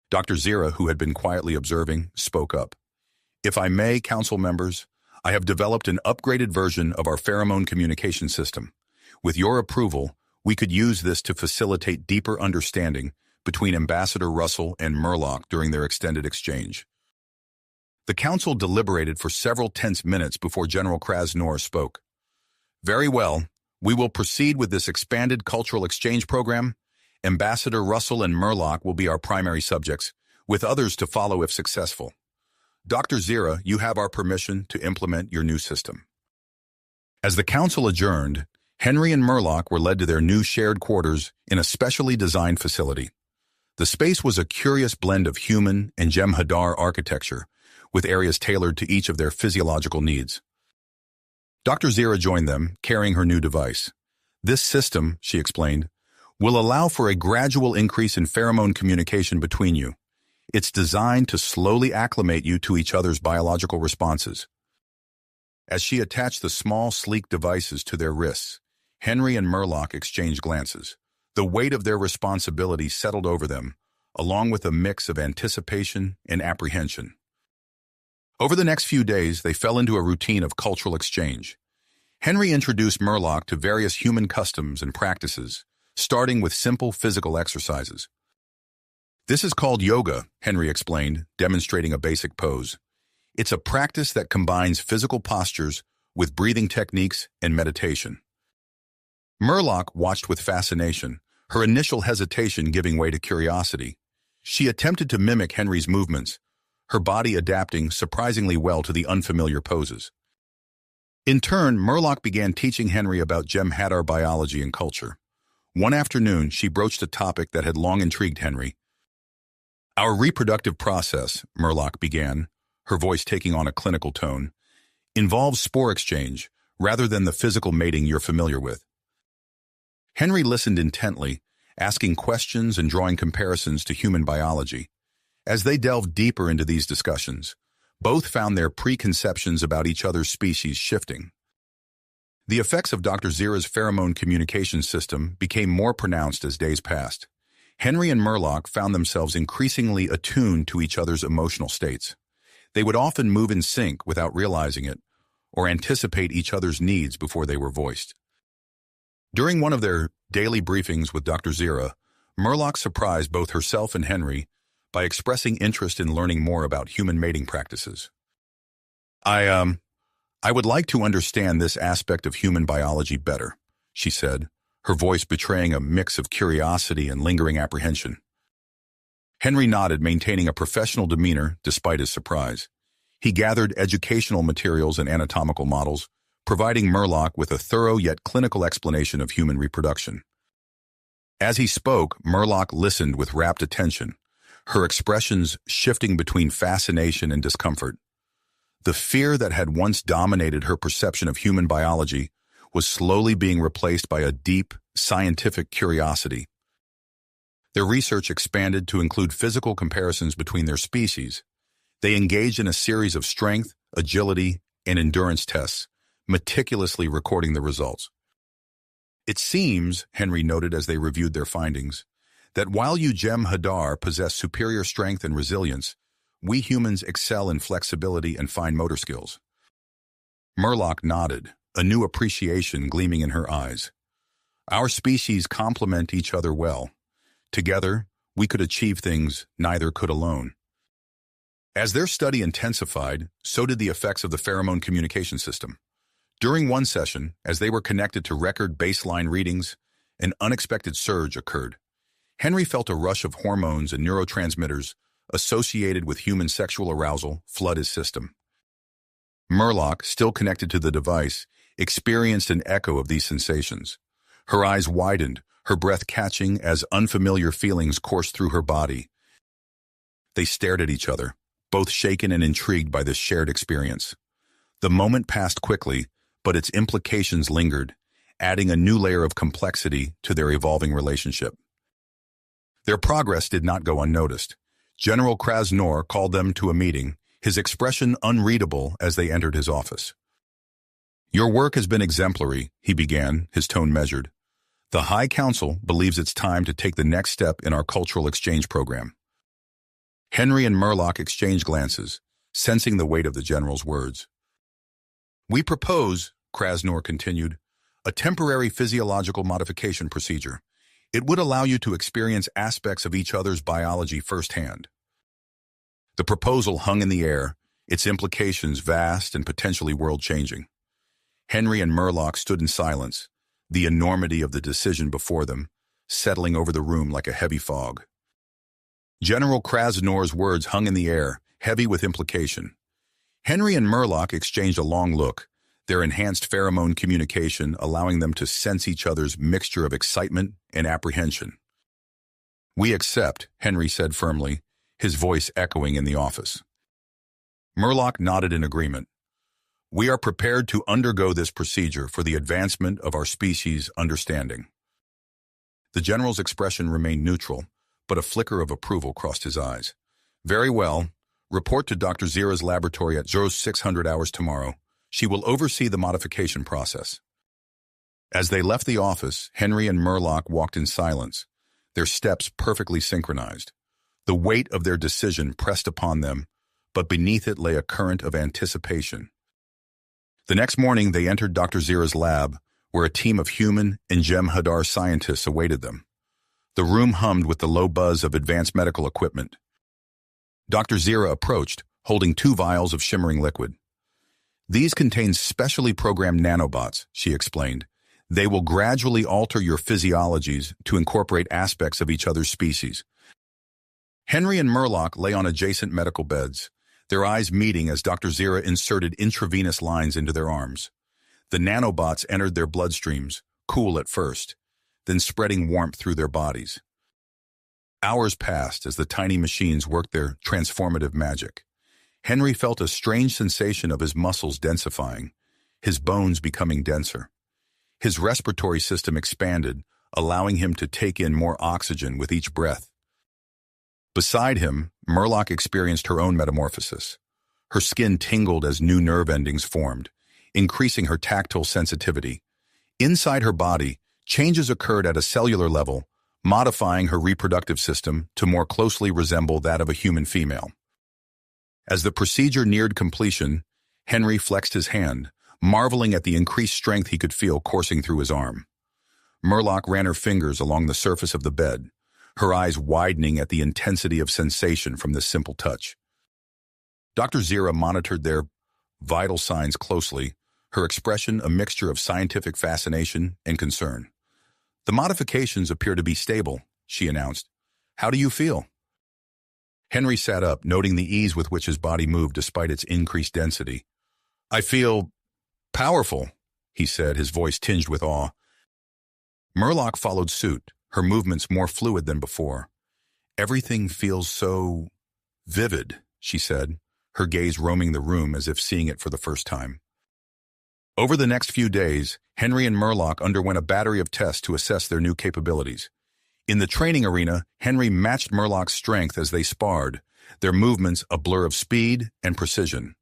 Dr. Zira, who had been quietly observing, spoke up. If I may, council members, I have developed an upgraded version of our pheromone communication system. With your approval, we could use this to facilitate deeper understanding between Ambassador Russell and Murlock during their extended exchange. The council deliberated for several tense minutes before General Krasnor spoke. Very well, we will proceed with this expanded cultural exchange program. Ambassador Russell and Murlock will be our primary subjects, with others to follow if successful. Dr. Zira, you have our permission to implement your new system. As the council adjourned, Henry and Murlock were led to their new shared quarters in a specially designed facility. The space was a curious blend of human and Jem'Hadar architecture, with areas tailored to each of their physiological needs. Dr. Zira joined them, carrying her new device. This system, she explained, will allow for a gradual increase in pheromone communication between you. It's designed to slowly acclimate you to each other's biological responses. As she attached the small, sleek devices to their wrists, Henry and Murlock exchanged glances. The weight of their responsibility settled over them, along with a mix of anticipation and apprehension. Over the next few days, they fell into a routine of cultural exchange. Henry introduced Murlock to various human customs and practices, starting with simple physical exercises. This is called yoga, Henry explained, demonstrating a basic pose. It's a practice that combines physical postures with breathing techniques and meditation. Murlock watched with fascination, her initial hesitation giving way to curiosity. She attempted to mimic Henry's movements, her body adapting surprisingly well to the unfamiliar poses. In turn, Murlock began teaching Henry about Jem'Hadar biology and culture. One afternoon, she broached a topic that had long intrigued Henry. Our reproductive process, Murlock began, her voice taking on a clinical tone, involves spore exchange rather than the physical mating you're familiar with. Henry listened intently, asking questions and drawing comparisons to human biology. As they delved deeper into these discussions, both found their preconceptions about each other's species shifting. The effects of Dr. Zira's pheromone communication system became more pronounced as days passed. Henry and Murlock found themselves increasingly attuned to each other's emotional states. They would often move in sync without realizing it, or anticipate each other's needs before they were voiced. During one of their daily briefings with Dr. Zira, Murlock surprised both herself and Henry by expressing interest in learning more about human mating practices. I would like to understand this aspect of human biology better, she said, her voice betraying a mix of curiosity and lingering apprehension. Henry nodded, maintaining a professional demeanor despite his surprise. He gathered educational materials and anatomical models, providing Murlock with a thorough yet clinical explanation of human reproduction. As he spoke, Murlock listened with rapt attention, her expressions shifting between fascination and discomfort. The fear that had once dominated her perception of human biology was slowly being replaced by a deep, scientific curiosity. Their research expanded to include physical comparisons between their species. They engaged in a series of strength, agility, and endurance tests, meticulously recording the results. It seems, Henry noted as they reviewed their findings, that while you Jem'Hadar possess superior strength and resilience, we humans excel in flexibility and fine motor skills. Murlock nodded, a new appreciation gleaming in her eyes. Our species complement each other well. Together, we could achieve things neither could alone. As their study intensified, so did the effects of the pheromone communication system. During one session, as they were connected to record baseline readings, an unexpected surge occurred. Henry felt a rush of hormones and neurotransmitters associated with human sexual arousal flood his system. Murlock, still connected to the device, experienced an echo of these sensations. Her eyes widened, her breath catching as unfamiliar feelings coursed through her body. They stared at each other, both shaken and intrigued by this shared experience. The moment passed quickly, but its implications lingered, adding a new layer of complexity to their evolving relationship. Their progress did not go unnoticed. General Krasnor called them to a meeting, his expression unreadable as they entered his office. "Your work has been exemplary," he began, his tone measured. "The High Council believes it's time to take the next step in our cultural exchange program." Henry and Murlock exchanged glances, sensing the weight of the general's words. "We propose," Krasnor continued, "a temporary physiological modification procedure. It would allow you to experience aspects of each other's biology firsthand." The proposal hung in the air, its implications vast and potentially world-changing. Henry and Murlock stood in silence, the enormity of the decision before them, settling over the room like a heavy fog. General Krasnor's words hung in the air, heavy with implication. Henry and Murlock exchanged a long look, their enhanced pheromone communication allowing them to sense each other's mixture of excitement and apprehension. "We accept," Henry said firmly, his voice echoing in the office. Murlock nodded in agreement. "We are prepared to undergo this procedure for the advancement of our species' understanding." The general's expression remained neutral, but a flicker of approval crossed his eyes. "Very well. Report to Dr. Zira's laboratory at 0600 hours tomorrow. She will oversee the modification process." As they left the office, Henry and Murlock walked in silence, their steps perfectly synchronized. The weight of their decision pressed upon them, but beneath it lay a current of anticipation. The next morning, they entered Dr. Zira's lab, where a team of human and Jem'Hadar scientists awaited them. The room hummed with the low buzz of advanced medical equipment. Dr. Zira approached, holding 2 vials of shimmering liquid. "These contain specially programmed nanobots," she explained. "They will gradually alter your physiologies to incorporate aspects of each other's species." Henry and Murlock lay on adjacent medical beds, their eyes meeting as Dr. Zira inserted intravenous lines into their arms. The nanobots entered their bloodstreams, cool at first, then spreading warmth through their bodies. Hours passed as the tiny machines worked their transformative magic. Henry felt a strange sensation of his muscles densifying, his bones becoming denser. His respiratory system expanded, allowing him to take in more oxygen with each breath. Beside him, Murlock experienced her own metamorphosis. Her skin tingled as new nerve endings formed, increasing her tactile sensitivity. Inside her body, changes occurred at a cellular level, modifying her reproductive system to more closely resemble that of a human female. As the procedure neared completion, Henry flexed his hand, marveling at the increased strength he could feel coursing through his arm. Murlock ran her fingers along the surface of the bed, her eyes widening at the intensity of sensation from this simple touch. Dr. Zira monitored their vital signs closely, her expression a mixture of scientific fascination and concern. "The modifications appear to be stable," she announced. "How do you feel?" Henry sat up, noting the ease with which his body moved despite its increased density. "I feel powerful," he said, his voice tinged with awe. Murlock followed suit, her movements more fluid than before. "Everything feels so vivid," she said, her gaze roaming the room as if seeing it for the first time. Over the next few days, Henry and Murlock underwent a battery of tests to assess their new capabilities. In the training arena, Henry matched Murlock's strength as they sparred, their movements a blur of speed and precision.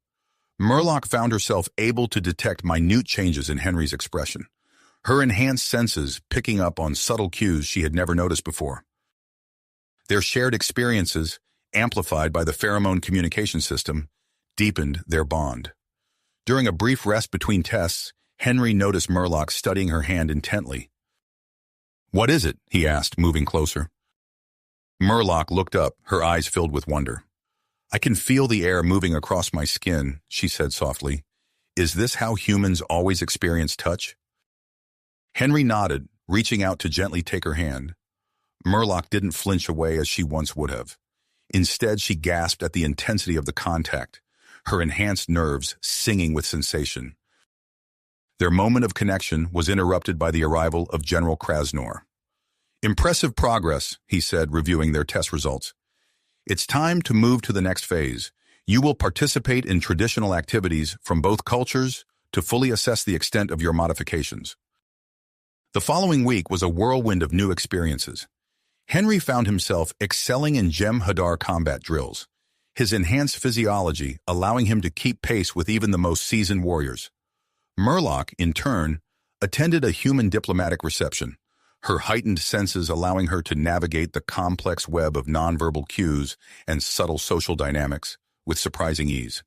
Murlock found herself able to detect minute changes in Henry's expression, her enhanced senses picking up on subtle cues she had never noticed before. Their shared experiences, amplified by the pheromone communication system, deepened their bond. During a brief rest between tests, Henry noticed Murlock studying her hand intently. "What is it?" he asked, moving closer. Murlock looked up, her eyes filled with wonder. "I can feel the air moving across my skin," she said softly. "Is this how humans always experience touch?" Henry nodded, reaching out to gently take her hand. Murlock didn't flinch away as she once would have. Instead, she gasped at the intensity of the contact, her enhanced nerves singing with sensation. Their moment of connection was interrupted by the arrival of General Krasnor. "Impressive progress," he said, reviewing their test results. "It's time to move to the next phase. You will participate in traditional activities from both cultures to fully assess the extent of your modifications." The following week was a whirlwind of new experiences. Henry found himself excelling in Jem'Hadar combat drills, his enhanced physiology allowing him to keep pace with even the most seasoned warriors. Murloc, in turn, attended a human diplomatic reception, her heightened senses allowing her to navigate the complex web of nonverbal cues and subtle social dynamics with surprising ease.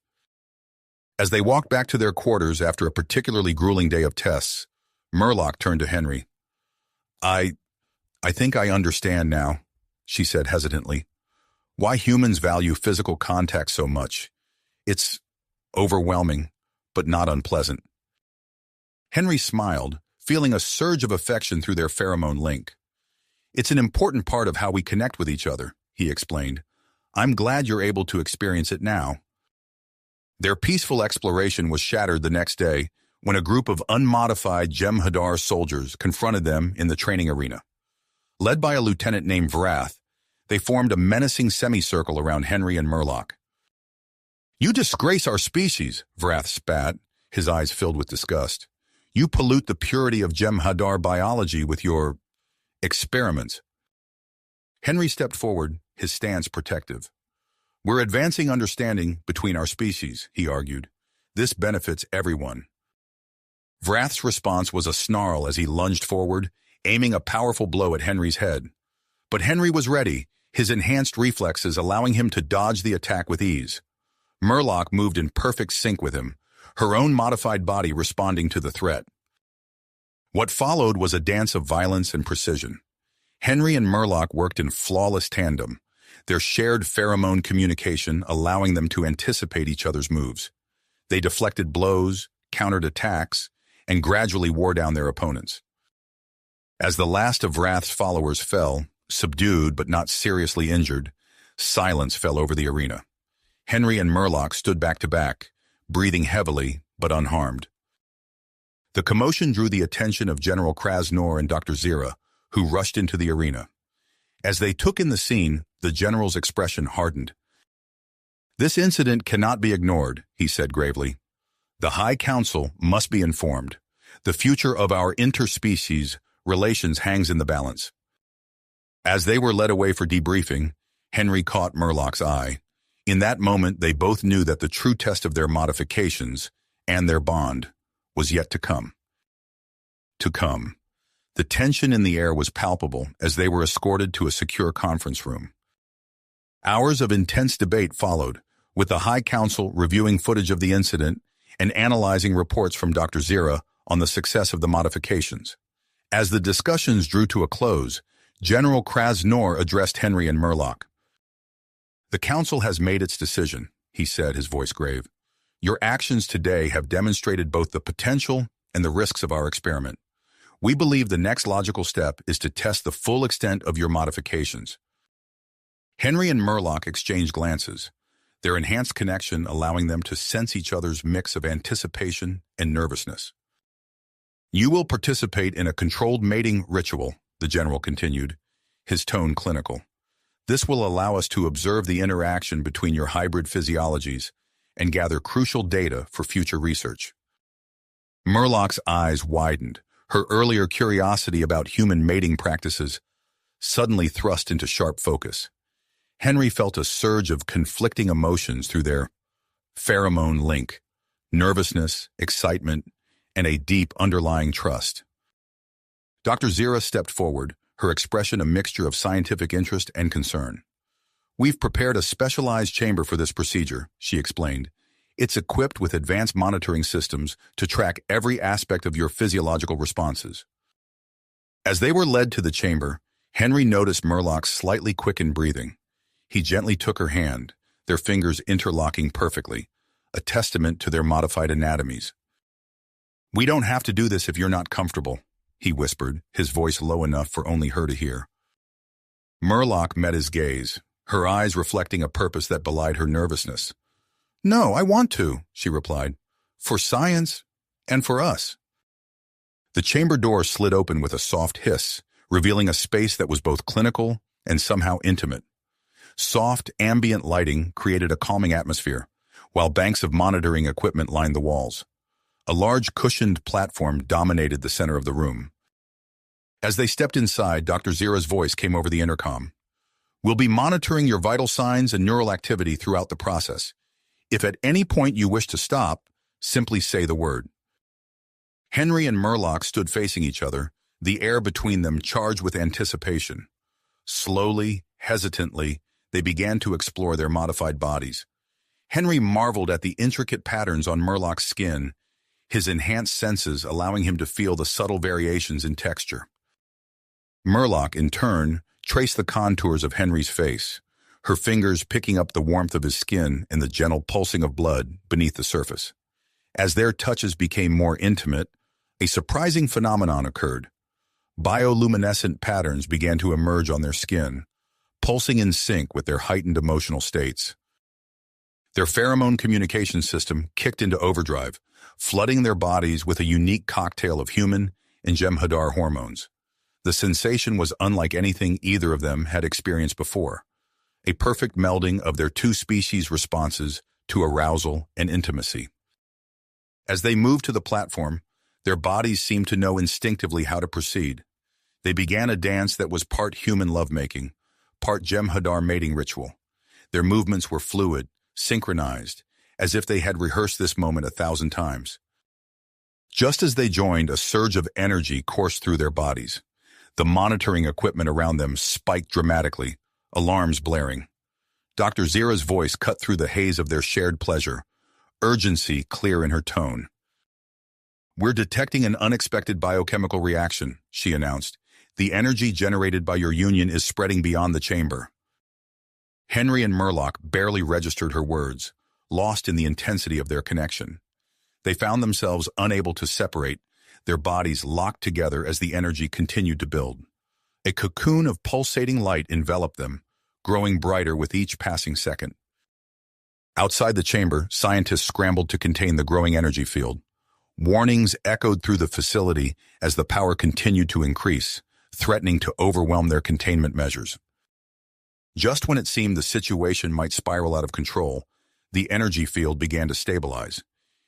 As they walked back to their quarters after a particularly grueling day of tests, Murloc turned to Henry. I think I understand now, she said hesitantly. Why humans value physical contact so much. It's overwhelming, but not unpleasant. Henry smiled, feeling a surge of affection through their pheromone link. It's an important part of how we connect with each other, he explained. I'm glad you're able to experience it now. Their peaceful exploration was shattered the next day when a group of unmodified Jem'Hadar soldiers confronted them in the training arena. Led by a lieutenant named Vrath, they formed a menacing semicircle around Henry and Murloc. You disgrace our species, Vrath spat, his eyes filled with disgust. You pollute the purity of Jem'Hadar biology with your experiments. Henry stepped forward, his stance protective. We're advancing understanding between our species, he argued. This benefits everyone. Vrath's response was a snarl as he lunged forward, aiming a powerful blow at Henry's head. But Henry was ready, his enhanced reflexes allowing him to dodge the attack with ease. Murloc moved in perfect sync with him, her own modified body responding to the threat. What followed was a dance of violence and precision. Henry and Murloc worked in flawless tandem, their shared pheromone communication allowing them to anticipate each other's moves. They deflected blows, countered attacks, and gradually wore down their opponents. As the last of Vrath's followers fell, subdued but not seriously injured, silence fell over the arena. Henry and Murloc stood back to back, breathing heavily but unharmed. The commotion drew the attention of General Krasnor and Dr. Zira, who rushed into the arena. As they took in the scene, the general's expression hardened. This incident cannot be ignored, he said gravely. The High Council must be informed. The future of our interspecies relations hangs in the balance. As they were led away for debriefing, Henry caught Murloc's eye. In that moment, they both knew that the true test of their modifications and their bond was yet to come. The tension in the air was palpable as they were escorted to a secure conference room. Hours of intense debate followed, with the High Council reviewing footage of the incident and analyzing reports from Dr. Zira on the success of the modifications. As the discussions drew to a close, General Krasnor addressed Henry and Murloc. The Council has made its decision, he said, his voice grave. Your actions today have demonstrated both the potential and the risks of our experiment. We believe the next logical step is to test the full extent of your modifications. Henry and Murloc exchanged glances, their enhanced connection allowing them to sense each other's mix of anticipation and nervousness. You will participate in a controlled mating ritual, the general continued, his tone clinical. This will allow us to observe the interaction between your hybrid physiologies and gather crucial data for future research. Murloc's eyes widened, her earlier curiosity about human mating practices suddenly thrust into sharp focus. Henry felt a surge of conflicting emotions through their pheromone link, nervousness, excitement, and a deep underlying trust. Dr. Zira stepped forward, her expression a mixture of scientific interest and concern. We've prepared a specialized chamber for this procedure, she explained. It's equipped with advanced monitoring systems to track every aspect of your physiological responses. As they were led to the chamber, Henry noticed Murloc's slightly quickened breathing. He gently took her hand, their fingers interlocking perfectly, a testament to their modified anatomies. We don't have to do this if you're not comfortable, he whispered, his voice low enough for only her to hear. Murloc met his gaze, her eyes reflecting a purpose that belied her nervousness. No, I want to, she replied. For science and for us. The chamber door slid open with a soft hiss, revealing a space that was both clinical and somehow intimate. Soft, ambient lighting created a calming atmosphere, while banks of monitoring equipment lined the walls. A large cushioned platform dominated the center of the room. As they stepped inside, Dr. Zira's voice came over the intercom. "We'll be monitoring your vital signs and neural activity throughout the process. If at any point you wish to stop, simply say the word." Henry and Murlock stood facing each other, the air between them charged with anticipation. Slowly, hesitantly, they began to explore their modified bodies. Henry marveled at the intricate patterns on Murlock's skin, his enhanced senses allowing him to feel the subtle variations in texture. Murlock, in turn, traced the contours of Henry's face, her fingers picking up the warmth of his skin and the gentle pulsing of blood beneath the surface. As their touches became more intimate, a surprising phenomenon occurred. Bioluminescent patterns began to emerge on their skin, pulsing in sync with their heightened emotional states. Their pheromone communication system kicked into overdrive, flooding their bodies with a unique cocktail of human and Jem'Hadar hormones. The sensation was unlike anything either of them had experienced before, a perfect melding of their two species' responses to arousal and intimacy. As they moved to the platform, their bodies seemed to know instinctively how to proceed. They began a dance that was part human lovemaking, part Jem'Hadar mating ritual. Their movements were fluid, synchronized, as if they had rehearsed this moment 1,000 times. Just as they joined, a surge of energy coursed through their bodies. The monitoring equipment around them spiked dramatically, alarms blaring. Dr. Zira's voice cut through the haze of their shared pleasure, urgency clear in her tone. "We're detecting an unexpected biochemical reaction," she announced. "The energy generated by your union is spreading beyond the chamber." Henry and Murlock barely registered her words, lost in the intensity of their connection. They found themselves unable to separate, their bodies locked together as the energy continued to build. A cocoon of pulsating light enveloped them, growing brighter with each passing second. Outside the chamber, scientists scrambled to contain the growing energy field. Warnings echoed through the facility as the power continued to increase, threatening to overwhelm their containment measures. Just when it seemed the situation might spiral out of control, the energy field began to stabilize.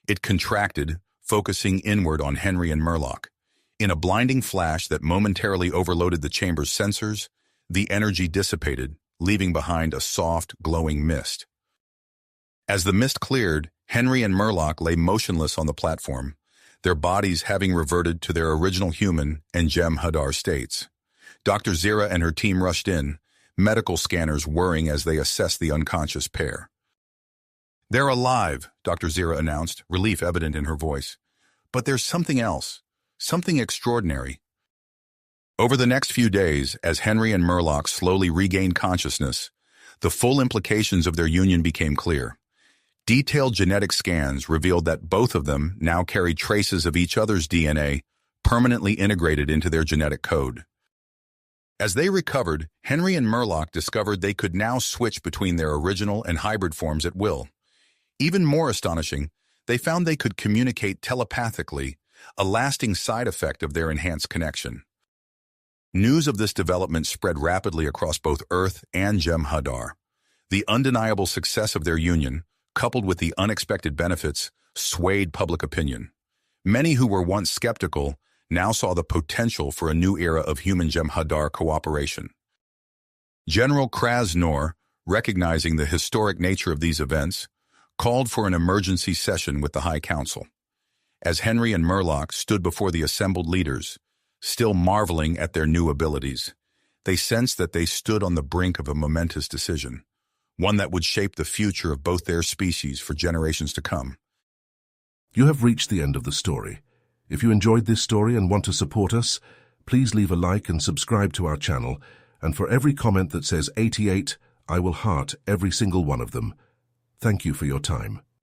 It contracted, focusing inward on Henry and Murlock. In a blinding flash that momentarily overloaded the chamber's sensors, the energy dissipated, leaving behind a soft, glowing mist. As the mist cleared, Henry and Murlock lay motionless on the platform, their bodies having reverted to their original human and Jem'Hadar states. Dr. Zira and her team rushed in, medical scanners whirring as they assessed the unconscious pair. "They're alive," Dr. Zira announced, relief evident in her voice. "But there's something else, something extraordinary." Over the next few days, as Henry and Murlock slowly regained consciousness, the full implications of their union became clear. Detailed genetic scans revealed that both of them now carried traces of each other's DNA permanently integrated into their genetic code. As they recovered, Henry and Murlock discovered they could now switch between their original and hybrid forms at will. Even more astonishing, they found they could communicate telepathically, a lasting side effect of their enhanced connection. News of this development spread rapidly across both Earth and Jem'Hadar. The undeniable success of their union, coupled with the unexpected benefits, swayed public opinion. Many who were once skeptical now saw the potential for a new era of human-Jem'Hadar cooperation. General Krasnor, recognizing the historic nature of these events, called for an emergency session with the High Council. As Henry and Murlock stood before the assembled leaders, still marveling at their new abilities, they sensed that they stood on the brink of a momentous decision, one that would shape the future of both their species for generations to come. You have reached the end of the story. If you enjoyed this story and want to support us, please leave a like and subscribe to our channel, and for every comment that says 88, I will heart every single one of them. Thank you for your time.